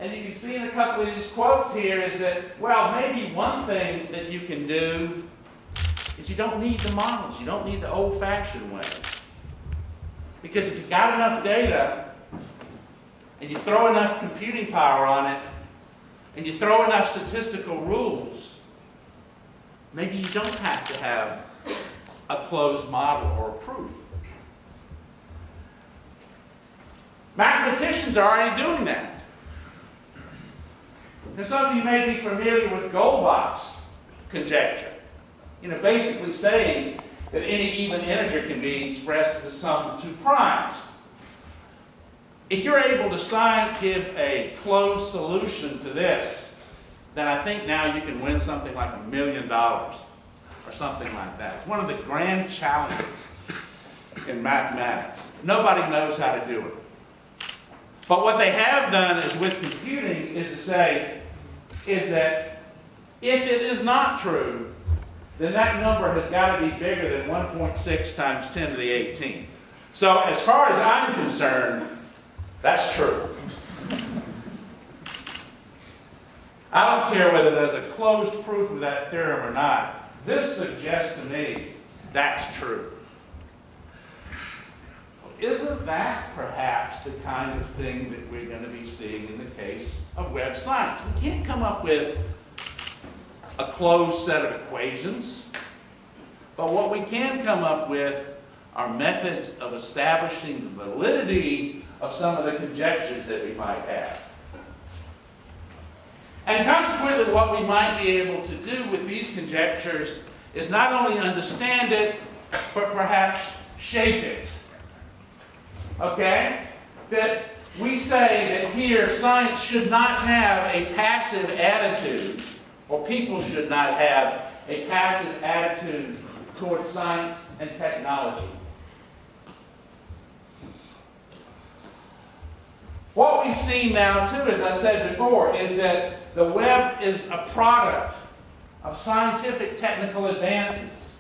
And you can see in a couple of these quotes here is that, well, maybe one thing that you can do is you don't need the models. You don't need the old-fashioned way. Because if you've got enough data, and you throw enough computing power on it, and you throw enough statistical rules, maybe you don't have to have a closed model or proof. Mathematicians are already doing that. And some of you may be familiar with Goldbach's conjecture. You know, basically saying that any even integer can be expressed as the sum of two primes. If you're able to give a closed solution to this, then I think now you can win something like $1 million or something like that. It's one of the grand challenges in mathematics. Nobody knows how to do it. But what they have done is with computing is to say that if it is not true, then that number has got to be bigger than 1.6 times 10 to the 18th. So as far as I'm concerned, that's true. I don't care whether there's a closed proof of that theorem or not. This suggests to me that's true. Isn't that perhaps the kind of thing that we're going to be seeing in the case of web science? We can't come up with a closed set of equations, but what we can come up with are methods of establishing the validity of some of the conjectures that we might have. And consequently, what we might be able to do with these conjectures is not only understand it, but perhaps shape it. Okay? That we say that here science should not have a passive attitude, or people should not have a passive attitude towards science and technology. What we've seen now, too, as I said before, is that the web is a product of scientific technical advances.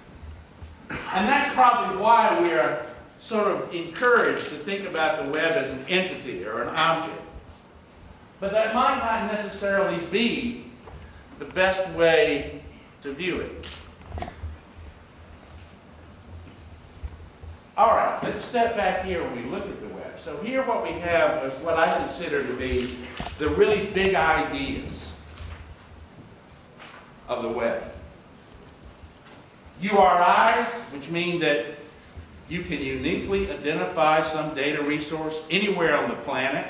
And that's probably why we are sort of encouraged to think about the web as an entity or an object. But that might not necessarily be the best way to view it. All right, let's step back here when we look at the web. So here what we have is what I consider to be the really big ideas of the web. URIs, which mean that you can uniquely identify some data resource anywhere on the planet.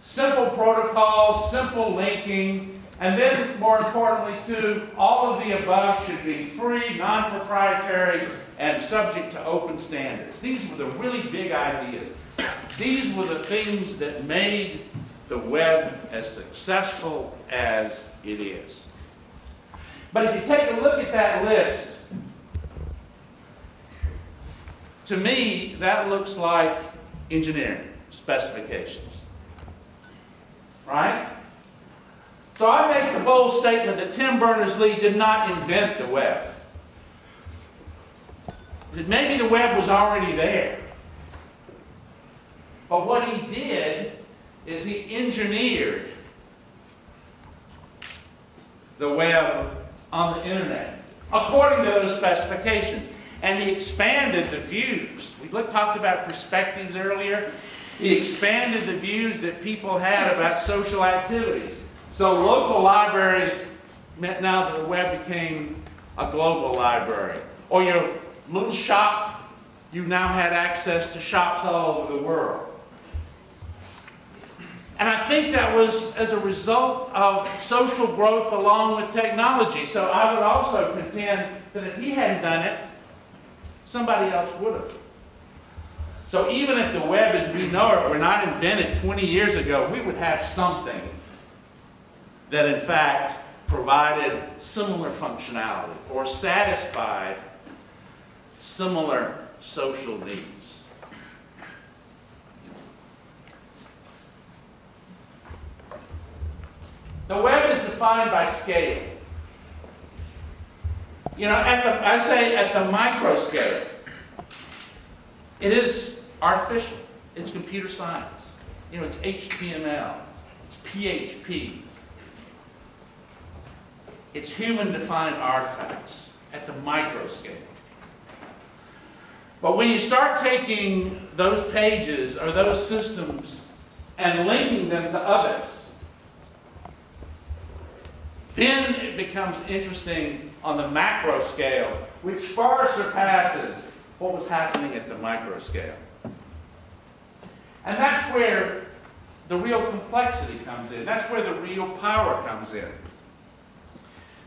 Simple protocols, simple linking, and then more importantly too, all of the above should be free, non-proprietary, and subject to open standards. These were the really big ideas. These were the things that made the web as successful as it is. But if you take a look at that list, to me, that looks like engineering specifications. Right? So I make the bold statement that Tim Berners-Lee did not invent the web. That maybe the web was already there. But what he did is he engineered the web on the internet according to those specifications. And he expanded the views. We talked about perspectives earlier. He expanded the views that people had about social activities. So local libraries meant now that the web became a global library. Or your little shop, you now had access to shops all over the world. And I think that was as a result of social growth along with technology. So I would also contend that if he hadn't done it, somebody else would have. So even if the web as we know it were not invented 20 years ago, we would have something that in fact provided similar functionality or satisfied similar social needs. The web is defined by scale. You know, I say at the micro scale, it is artificial. It's computer science. You know, it's HTML. It's PHP. It's human-defined artifacts at the micro scale. But when you start taking those pages or those systems and linking them to others, then it becomes interesting on the macro scale, which far surpasses what was happening at the micro scale. And that's where the real complexity comes in. That's where the real power comes in.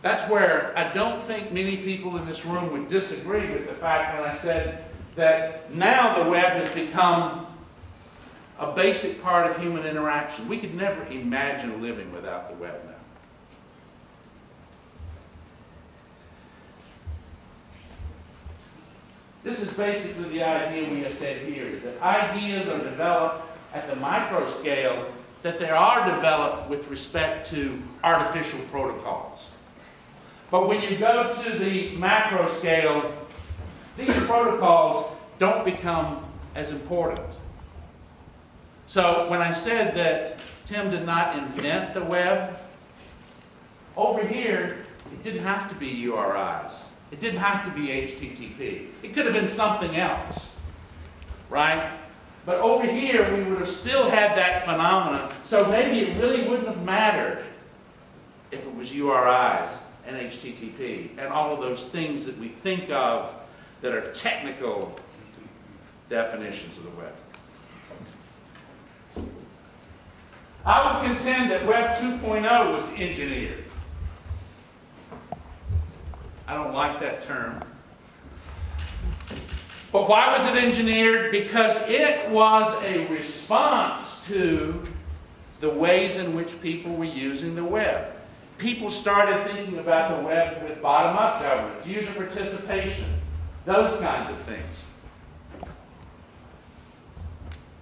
That's where I don't think many people in this room would disagree with the fact when I said that now the web has become a basic part of human interaction. We could never imagine living without the web now. This is basically the idea we have said here, is that ideas are developed at the micro scale, that they are developed with respect to artificial protocols. But when you go to the macro scale, these protocols don't become as important. So when I said that Tim did not invent the web, over here, it didn't have to be URIs. It didn't have to be HTTP. It could have been something else, right? But over here, we would have still had that phenomenon, so maybe it really wouldn't have mattered if it was URIs and HTTP and all of those things that we think of that are technical definitions of the web. I would contend that Web 2.0 was engineered. I don't like that term. But why was it engineered? Because it was a response to the ways in which people were using the web. People started thinking about the web with bottom-up governance, user participation, those kinds of things.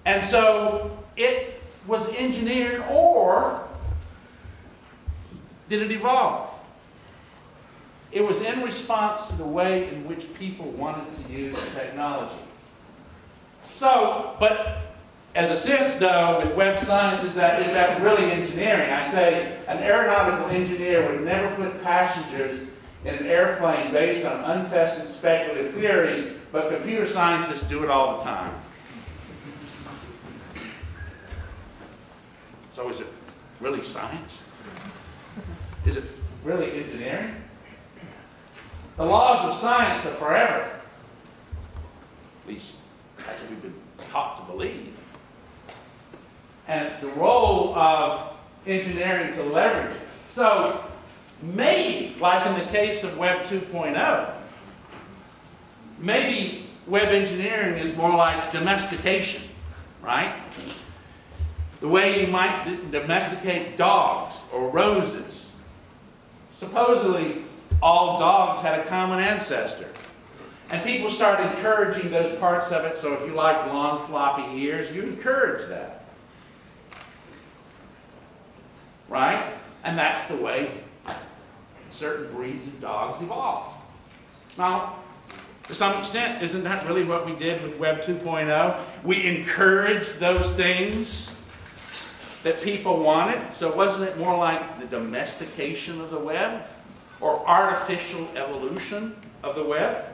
And so it was engineered, or did it evolve? It was in response to the way in which people wanted to use the technology. So, but as a sense, though, with web science, is that really engineering? I say an aeronautical engineer would never put passengers in an airplane based on untested speculative theories, but computer scientists do it all the time. So is it really science? Is it really engineering? The laws of science are forever. At least that's what we've been taught to believe. And it's the role of engineering to leverage it. So maybe, like in the case of Web 2.0, maybe web engineering is more like domestication, right? The way you might domesticate dogs or roses. Supposedly, all dogs had a common ancestor. And people start encouraging those parts of it, so if you like long floppy ears, you encourage that. Right? And that's the way certain breeds of dogs evolved. Now, to some extent, isn't that really what we did with Web 2.0? We encouraged those things that people wanted. So wasn't it more like the domestication of the web? Or artificial evolution of the web?